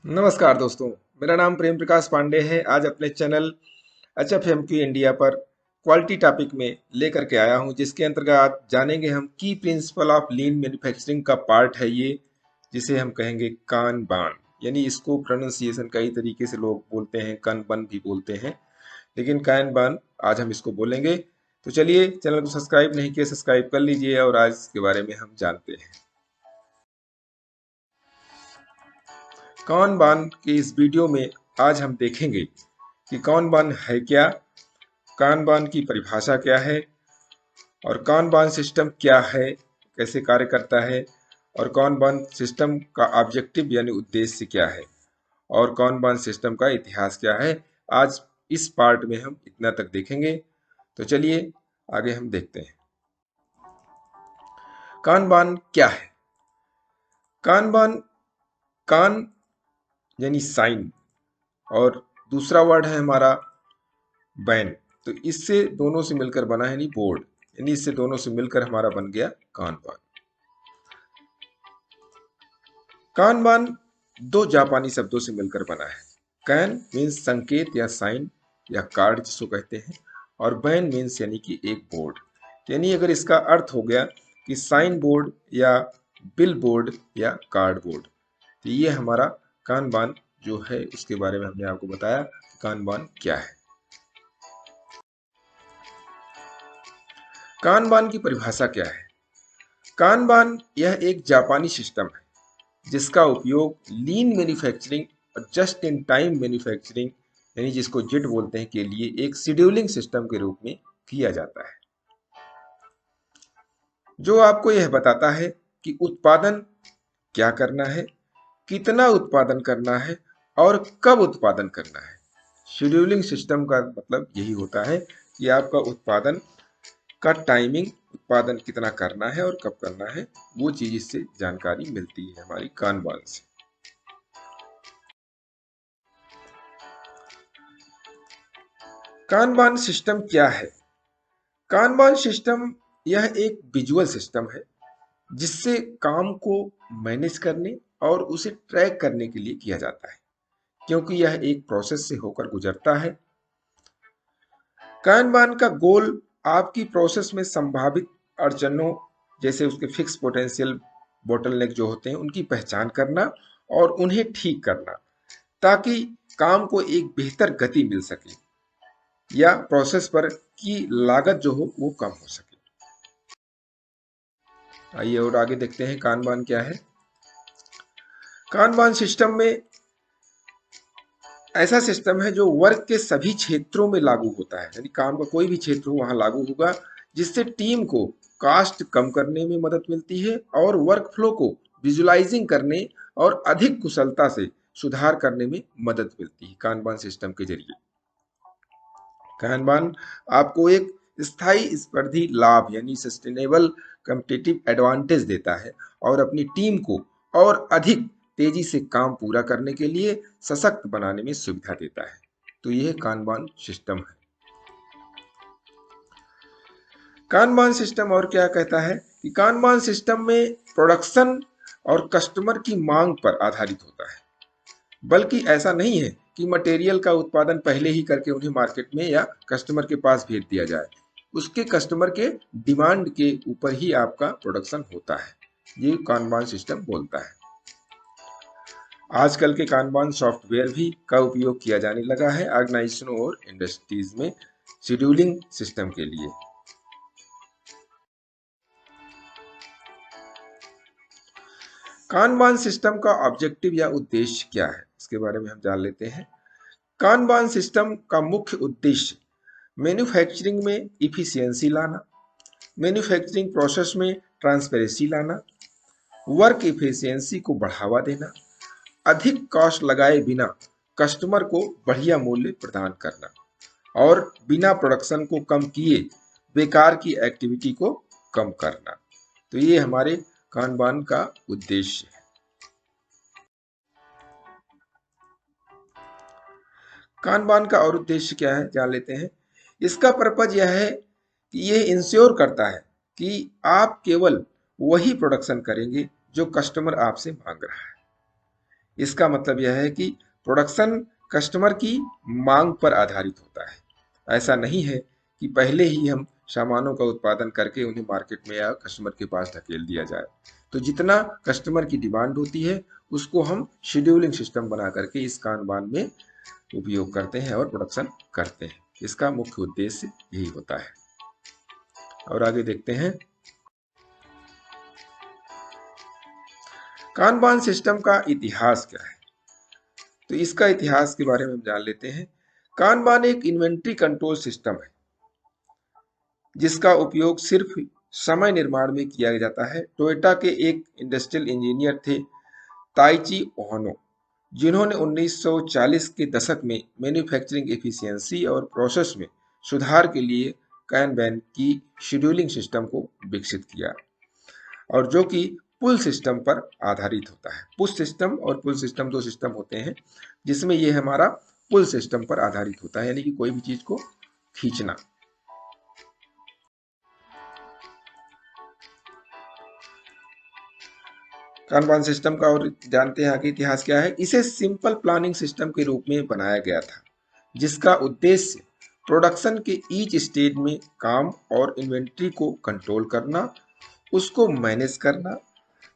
नमस्कार दोस्तों। मेरा नाम प्रेम प्रकाश पांडे है। आज अपने चैनल HFMQ इंडिया पर क्वालिटी टॉपिक में लेकर के आया हूं, जिसके अंतर्गत आज जानेंगे हम की प्रिंसिपल ऑफ लीन मैन्युफैक्चरिंग का पार्ट है ये, जिसे हम कहेंगे कानबान। यानी इसको प्रोनाउंसिएशन कई तरीके से लोग बोलते हैं, कानबन भी बोलते हैं, लेकिन कानबान आज हम इसको बोलेंगे। तो चलिए, चैनल को सब्सक्राइब नहीं किया सब्सक्राइब कर लीजिए और आज इसके बारे में हम जानते हैं। कानबान के इस वीडियो में आज हम देखेंगे कि कानबान है क्या, कानबान की परिभाषा क्या है और कानबान सिस्टम क्या है, कैसे कार्य करता है और कानबान सिस्टम का ऑब्जेक्टिव यानी उद्देश्य क्या है और कानबान सिस्टम का इतिहास क्या है। आज इस पार्ट में हम इतना तक देखेंगे। तो चलिए आगे हम देखते हैं कानबान क्या है। कानबान, कान यानी साइन और दूसरा वर्ड है हमारा बैन, तो इससे दोनों से मिलकर बना है यानी बोर्ड, यानी इससे दोनों से मिलकर हमारा बन गया कानबान। कानबान दो जापानी शब्दों से मिलकर बना है। कैन मीन्स संकेत या साइन या कार्ड जिसको कहते हैं, और बैन मीन्स यानी कि एक बोर्ड। यानी अगर इसका अर्थ हो गया कि साइन बोर्ड या बिल बोर्ड या कार्ड बोर्ड, तो ये हमारा कानबान जो है उसके बारे में हमने आपको बताया कानबान क्या है। कानबान की परिभाषा क्या है। कानबान यह एक जापानी सिस्टम है जिसका उपयोग लीन मैन्युफैक्चरिंग और जस्ट इन टाइम मैन्युफैक्चरिंग यानी जिसको जिट बोलते हैं के लिए एक शेड्यूलिंग सिस्टम के रूप में किया जाता है, जो आपको यह बताता है कि उत्पादन क्या करना है, कितना उत्पादन करना है और कब उत्पादन करना है। शेड्यूलिंग सिस्टम का मतलब यही होता है कि आपका उत्पादन का टाइमिंग, उत्पादन कितना करना है और कब करना है, वो चीज इससे जानकारी मिलती है हमारी कानबान से। कानबान सिस्टम क्या है। कानबान सिस्टम यह एक विजुअल सिस्टम है जिससे काम को मैनेज करने और उसे ट्रैक करने के लिए किया जाता है, क्योंकि यह एक प्रोसेस से होकर गुजरता है। कानबान का गोल आपकी प्रोसेस में संभावित अड़चनों, जैसे उसके फिक्स पोटेंशियल बोटलनेक जो होते हैं, उनकी पहचान करना और उन्हें ठीक करना, ताकि काम को एक बेहतर गति मिल सके या प्रोसेस पर की लागत जो हो वो कम हो सके। आइए और आगे देखते हैं कानबान क्या है। कानबान सिस्टम में ऐसा सिस्टम है जो वर्क के सभी क्षेत्रों में लागू होता है, यानी काम का कोई भी क्षेत्र हो वहां लागू होगा, जिससे टीम को कास्ट कम करने में मदद मिलती है और वर्क फ्लो को विजुलाइजिंग करने और अधिक कुशलता से सुधार करने में मदद मिलती है कानबान सिस्टम के जरिए। कानबान आपको एक स्थायी स्पर्धी लाभ यानी सस्टेनेबल कम्पिटिटिव एडवांटेज देता है और अपनी टीम को और अधिक तेजी से काम पूरा करने के लिए सशक्त बनाने में सुविधा देता है। तो यह कानबान सिस्टम है। कानबान सिस्टम और क्या कहता है कि कानबान सिस्टम में प्रोडक्शन और कस्टमर की मांग पर आधारित होता है, बल्कि ऐसा नहीं है कि मटेरियल का उत्पादन पहले ही करके उन्हें मार्केट में या कस्टमर के पास भेज दिया जाए। उसके कस्टमर के डिमांड के ऊपर ही आपका प्रोडक्शन होता है, ये कानबान सिस्टम बोलता है। आजकल के कानबान सॉफ्टवेयर भी का उपयोग किया जाने लगा है ऑर्गेनाइजेशनों और इंडस्ट्रीज में शेड्यूलिंग सिस्टम के लिए। कानबान सिस्टम का ऑब्जेक्टिव या उद्देश्य क्या है, इसके बारे में हम जान लेते हैं। कानबान सिस्टम का मुख्य उद्देश्य मैन्युफैक्चरिंग में इफिशियंसी लाना, मैन्युफैक्चरिंग प्रोसेस में ट्रांसपेरेंसी लाना, वर्क इफिशियंसी को बढ़ावा देना, अधिक कॉस्ट लगाए बिना कस्टमर को बढ़िया मूल्य प्रदान करना और बिना प्रोडक्शन को कम किए बेकार की एक्टिविटी को कम करना। तो ये हमारे कानबान का उद्देश्य है। कानबान का और उद्देश्य क्या है जान लेते हैं। इसका पर्पज यह है कि यह इंश्योर करता है कि आप केवल वही प्रोडक्शन करेंगे जो कस्टमर आपसे मांग रहा है। इसका मतलब यह है कि प्रोडक्शन कस्टमर की मांग पर आधारित होता है। ऐसा नहीं है कि पहले ही हम सामानों का उत्पादन करके उन्हें मार्केट में या कस्टमर के पास धकेल दिया जाए। तो जितना कस्टमर की डिमांड होती है उसको हम शेड्यूलिंग सिस्टम बना करके इस कानबान में उपयोग करते हैं और प्रोडक्शन करते हैं। इसका मुख्य उद्देश्य यही होता है। और आगे देखते हैं, कानबान सिस्टम का इतिहास क्या है। तो इसका इतिहास के बारे में हम जान लेते हैं। कानबान एक इन्वेंट्री कंट्रोल सिस्टम है जिसका उपयोग सिर्फ समय निर्माण में किया जाता है। टोयोटा के एक इंडस्ट्रियल इंजीनियर थे ताइची ओहनो, जिन्होंने 1940 के दशक में मैन्युफैक्चरिंग एफिशिएंसी और प्रोसेस में सुधार के लिए कैनबैन की शेड्यूलिंग सिस्टम को विकसित किया, और जो कि पुल सिस्टम पर आधारित होता है। पुश सिस्टम और पुल सिस्टम दो सिस्टम होते हैं जिसमें ये हमारा पुल सिस्टम पर आधारित होता है, यानी कि कोई भी चीज को खींचना। कानबान सिस्टम का और जानते हैं आगे इतिहास क्या है। इसे सिंपल प्लानिंग सिस्टम के रूप में बनाया गया था जिसका उद्देश्य प्रोडक्शन के ईच स्टेज में काम और इन्वेंट्री को कंट्रोल करना, उसको मैनेज करना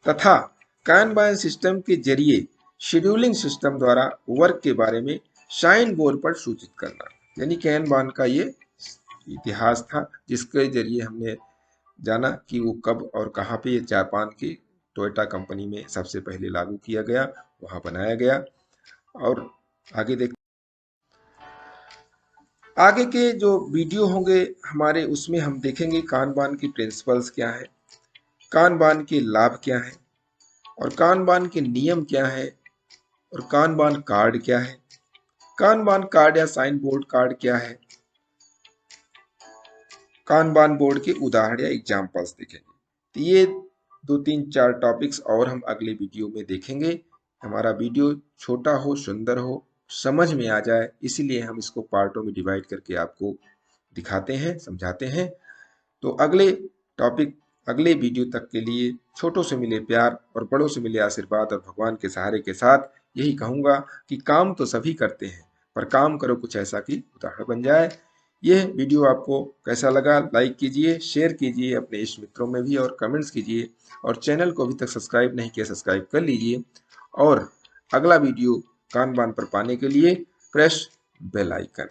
तथा कानबान सिस्टम के जरिए शेड्यूलिंग सिस्टम द्वारा वर्क के बारे में साइन बोर्ड पर सूचित करना। यानी कानबान का ये इतिहास था जिसके जरिए हमने जाना कि वो कब और कहाँ पे ये जापान की टोयोटा कंपनी में सबसे पहले लागू किया गया, वहां बनाया गया। और आगे देख, आगे के जो वीडियो होंगे हमारे उसमें हम देखेंगे कानबान की प्रिंसिपल्स क्या है, कानबान के लाभ क्या है, और कानबान के नियम क्या है, और कानबान कार्ड क्या है, कानबान कार्ड या साइन बोर्ड कार्ड क्या है, कानबान बोर्ड के उदाहरण या एग्जाम्पल्स देखेंगे। तो ये 2-3-4 टॉपिक्स और हम अगले वीडियो में देखेंगे। हमारा वीडियो छोटा हो, सुंदर हो, समझ में आ जाए, इसीलिए हम इसको पार्टों में डिवाइड करके आपको दिखाते हैं, समझाते हैं। तो अगले टॉपिक, अगले वीडियो तक के लिए छोटों से मिले प्यार और बड़ों से मिले आशीर्वाद और भगवान के सहारे के साथ यही कहूँगा कि काम तो सभी करते हैं पर काम करो कुछ ऐसा कि उदाहरण बन जाए। यह वीडियो आपको कैसा लगा, लाइक कीजिए, शेयर कीजिए अपने इष्ट मित्रों में भी, और कमेंट्स कीजिए, और चैनल को अभी तक सब्सक्राइब नहीं किया सब्सक्राइब कर लीजिए, और अगला वीडियो कानबान पर पाने के लिए प्रेस बेल आइकन।